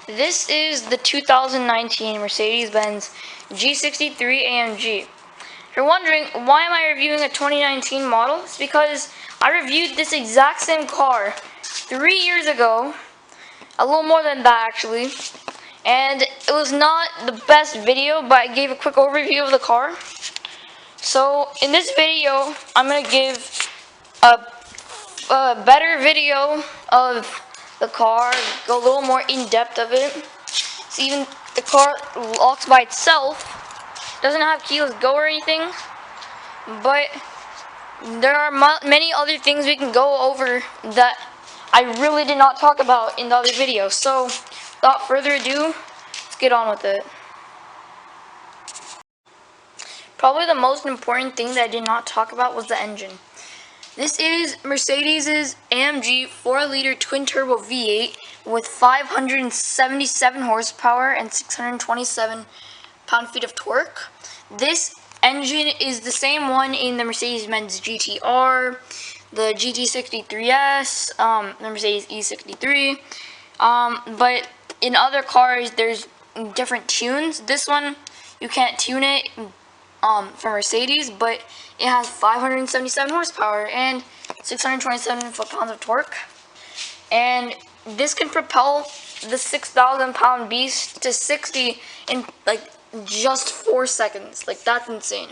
This is the 2019 Mercedes-Benz G63 AMG. If you're wondering, why am I reviewing a 2019 model? It's because I reviewed this exact same car 3 years ago, a little more than that actually, and it was not the best video, but I gave a quick overview of the car. So in this video, I'm going to give a better video of the car, go a little more in depth of it. So even the car locks by itself, doesn't have keyless go or anything, but there are many other things we can go over that I really did not talk about in the other video. So without further ado, let's get on with it. Probably the most important thing that I did not talk about was the engine. This is Mercedes' AMG 4-liter twin-turbo V8 with 577 horsepower and 627 pound-feet of torque. This engine is the same one in the Mercedes-Benz GTR, the GT63S, the Mercedes E63, but in other cars there's different tunes. This one, you can't tune it for Mercedes, but it has 577 horsepower and 627 foot-pounds of torque. And this can propel the 6,000 pound beast to 60 in like just 4 seconds. Like, that's insane.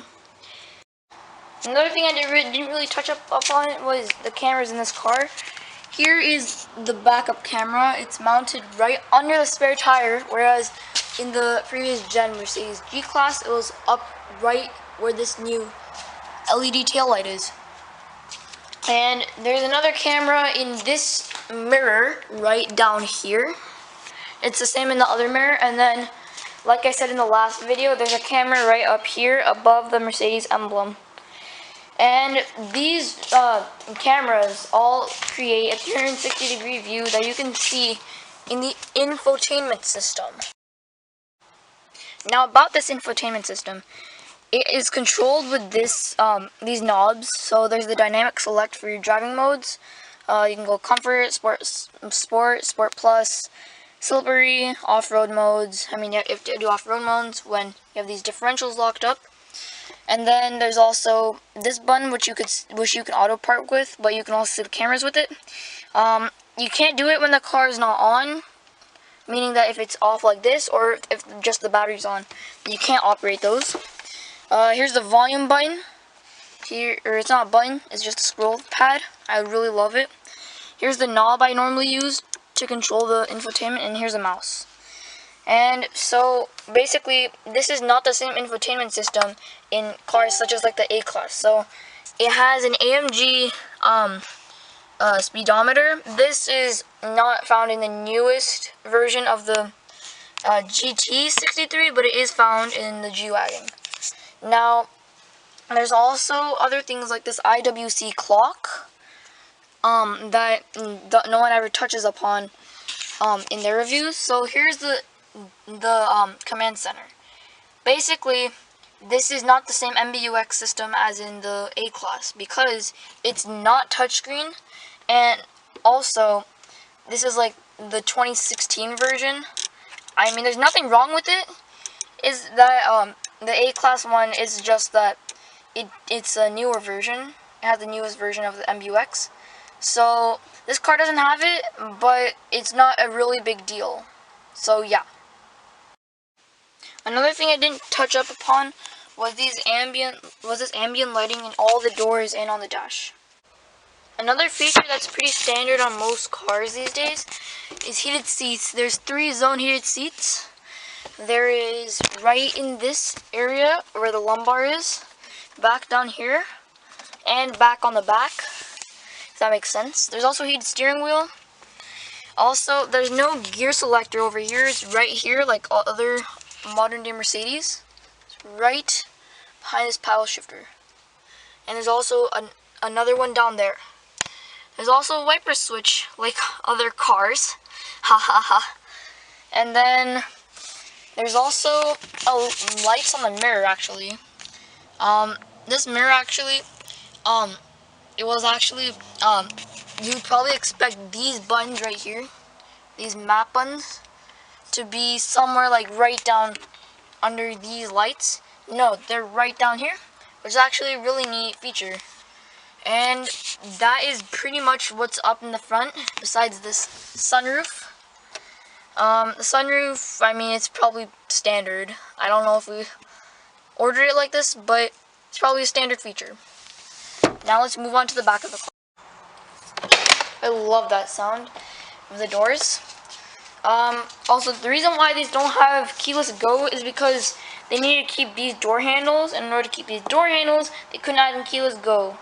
Another thing I didn't really touch up on it was the cameras in this car. Here is the backup camera. It's mounted right under the spare tire, whereas in the previous gen Mercedes G-Class, it was up right where this new LED taillight is. And there's another camera in this mirror right down here. It's the same in the other mirror, and then, like I said in the last video, there's a camera right up here above the Mercedes emblem. And these cameras all create a 360-degree view that you can see in the infotainment system. Now, about this infotainment system, it is controlled with this these knobs. So there's the dynamic select for your driving modes. You can go comfort, sport plus, slippery, off-road modes. I mean, you have to do off-road modes when you have these differentials locked up. And then there's also this button which you can auto park with, but you can also see the cameras with it. You can't do it when the car is not on, meaning that if it's off like this, or if just the battery's on, you can't operate those. Here's the volume button. Here, or it's not a button, it's just a scroll pad. I really love it. Here's the knob I normally use to control the infotainment, and here's a mouse. And so basically, this is not the same infotainment system in cars such as like the A-Class. So it has an AMG speedometer. This is not found in the newest version of the GT63, but it is found in the G-Wagon. Now, there's also other things like this IWC clock that no one ever touches upon in their reviews. So here's the command center. Basically, this is not the same MBUX system as in the A-Class because it's not touchscreen, and also this is like the 2016 version. I mean, there's nothing wrong with it. Is that the A-Class one is just that it's a newer version. It has the newest version of the MBUX. So this car doesn't have it, but it's not a really big deal. So yeah. Another thing I didn't touch up upon was this ambient lighting in all the doors and on the dash. Another feature that's pretty standard on most cars these days is heated seats. There's 3 zone heated seats. There is right in this area where the lumbar is, back down here, and back on the back, if that makes sense. There's also a heated steering wheel. Also, there's no gear selector over here. It's right here, like all other modern day Mercedes. It's right behind this paddle shifter. And there's also another one down there. There's also a wiper switch, like other cars. Ha ha ha. And then there's also lights on the mirror, actually. This mirror actually, it was actually, you'd probably expect these buttons right here, these map buttons, to be somewhere like right down under these lights. No, they're right down here, which is actually a really neat feature. And that is pretty much what's up in the front, besides this sunroof. The sunroof, I mean, it's probably standard. I don't know if we ordered it like this, but it's probably a standard feature. Now let's move on to the back of the car. I love that sound of the doors. Also, the reason why these don't have keyless go is because they needed to keep these door handles, and in order to keep these door handles, they couldn't add in keyless go.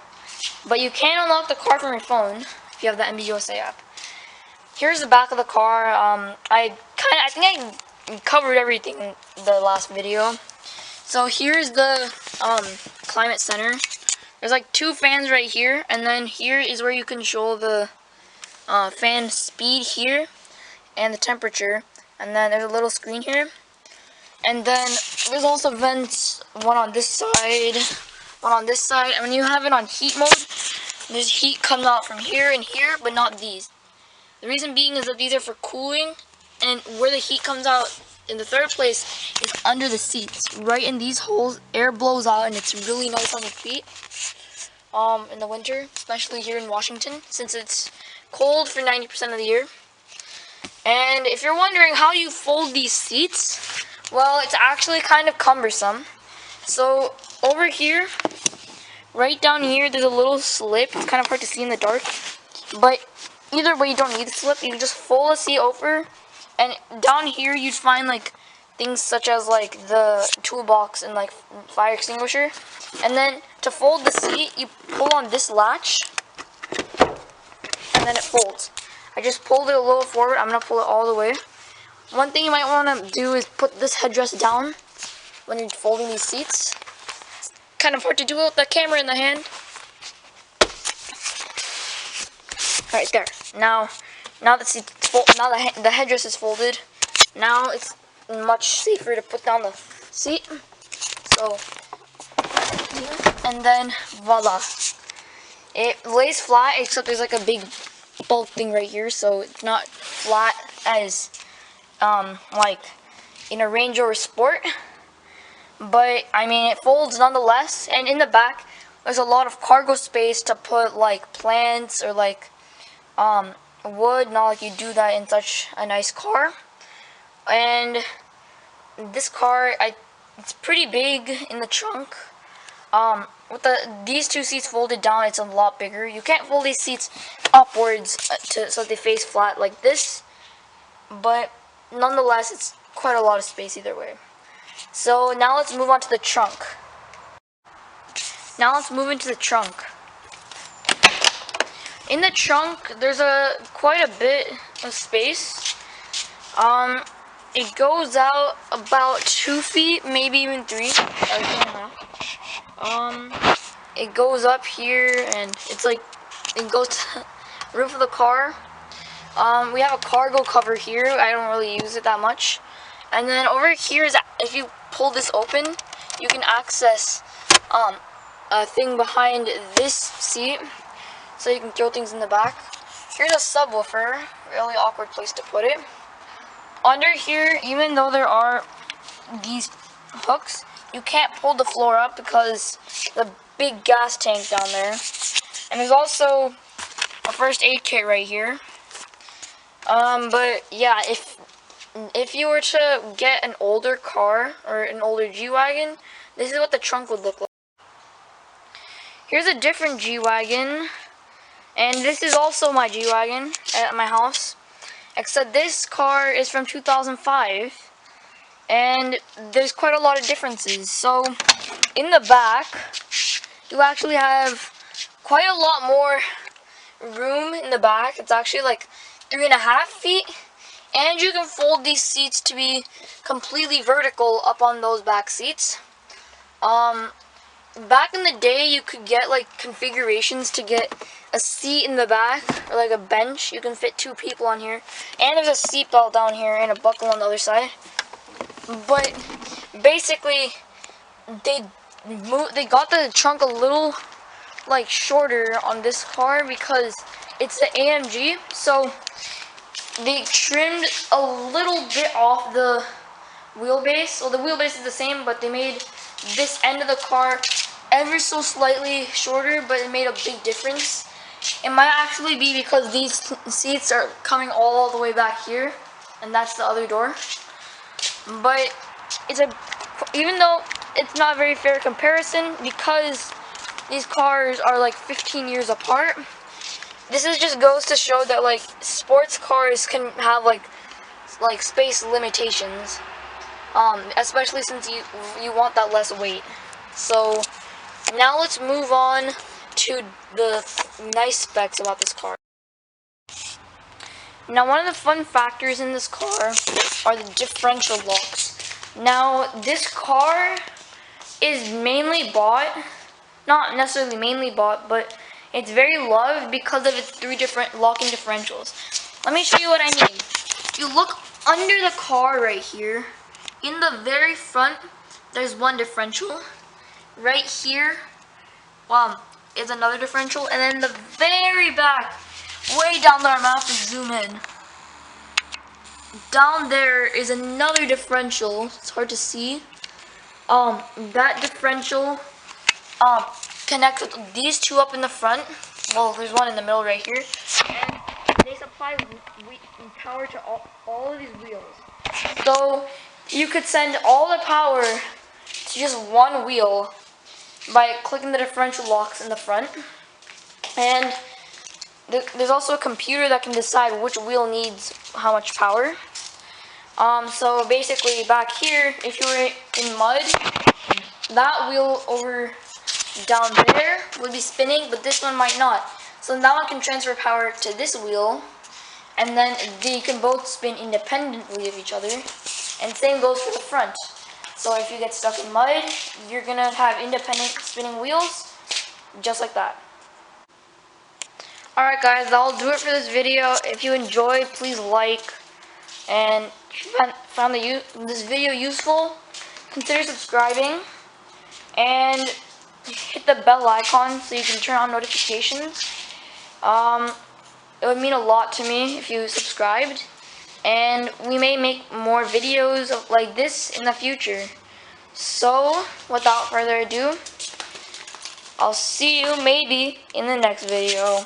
But you can unlock the car from your phone if you have the AMG USA app. Here's the back of the car. I think I covered everything in the last video. So here's the climate center. There's like 2 fans right here, and then here is where you control the fan speed here and the temperature, and then there's a little screen here, and then there's also vents, one on this side, one on this side, and when you have it on heat mode, there's heat coming out from here and here, but not these. The reason being is that these are for cooling, and where the heat comes out in the third place is under the seats. Right in these holes, air blows out, and it's really nice on the feet in the winter, especially here in Washington, since it's cold for 90% of the year. And if you're wondering how you fold these seats, well, it's actually kind of cumbersome. So over here, right down here, there's a little slip. It's kind of hard to see in the dark, but either way, you don't need the slip. You can just fold the seat over, and down here you'd find like things such as like the toolbox and like fire extinguisher. And then to fold the seat, you pull on this latch, and then it folds. I just pulled it a little forward. I'm going to pull it all the way. One thing you might want to do is put this headrest down when you're folding these seats. It's kind of hard to do it with the camera in the hand. Right there. Now the seat's now the headrest is folded. Now it's much safer to put down the seat. So, and then voila. It lays flat, except there's like a big bulk thing right here, so it's not flat as like in a Range Rover Sport, but I mean it folds nonetheless. And in the back there's a lot of cargo space to put like plants or like wood, not like you do that in such a nice car. And this car, it's pretty big in the trunk. With these 2 seats folded down, it's a lot bigger. You can't fold these seats upwards so they face flat like this, but nonetheless, it's quite a lot of space either way. So now let's move on to the trunk. Now let's move into the trunk. In the trunk, there's quite a bit of space. It goes out about 2 feet, maybe even 3. It goes up here, and it's like it goes to the roof of the car. We have a cargo cover here. I don't really use it that much. And then over here is, if you pull this open, you can access a thing behind this seat, so you can throw things in the back. Here's a subwoofer, really awkward place to put it. Under here, even though there are these hooks, you can't pull the floor up because the big gas tank down there. And there's also a first aid kit right here. But yeah, if you were to get an older car or an older G-Wagon, this is what the trunk would look like. Here's a different G-Wagon, and this is also my G-Wagon at my house, except this car is from 2005, and there's quite a lot of differences. So in the back, you actually have quite a lot more room in the back. It's actually like 3.5 feet, and you can fold these seats to be completely vertical up on those back seats. Back in the day, you could get like configurations to get a seat in the back or like a bench. You can fit 2 people on here, and there's a seat belt down here and a buckle on the other side. But basically, they got the trunk a little like shorter on this car because it's the AMG. So they trimmed a little bit off the wheelbase. So the wheelbase is the same, but they made this end of the car ever so slightly shorter, but it made a big difference. It might actually be because these seats are coming all the way back here, and that's the other door. But even though it's not a very fair comparison, because these cars are like 15 years apart, this just goes to show that like sports cars can have like space limitations, especially since you want that less weight. So now let's move on to the nice specs about this car. Now, one of the fun factors in this car are the differential locks. Now, this car is mainly bought, not necessarily mainly bought, but it's very loved because of its 3 different locking differentials. Let me show you what I mean. If you look under the car right here, in the very front, there's one differential. Right here, is another differential, and then the very back, way down there, I'm gonna have to zoom in. Down there is another differential. It's hard to see. That differential connects with these 2 up in the front. Well, there's one in the middle right here, and they supply power to all of these wheels. So you could send all the power to just one wheel by clicking the differential locks in the front. And there's also a computer that can decide which wheel needs how much power. So basically back here, if you were in mud, that wheel over down there would be spinning, but this one might not. So that one can transfer power to this wheel, and then they can both spin independently of each other. And same goes for the front. So if you get stuck in mud, you're gonna have independent spinning wheels, just like that. Alright guys, that'll do it for this video. If you enjoyed, please like. And if you found this video useful, consider subscribing. And hit the bell icon so you can turn on notifications. It would mean a lot to me if you subscribed. And we may make more videos like this in the future. So, without further ado, I'll see you maybe in the next video.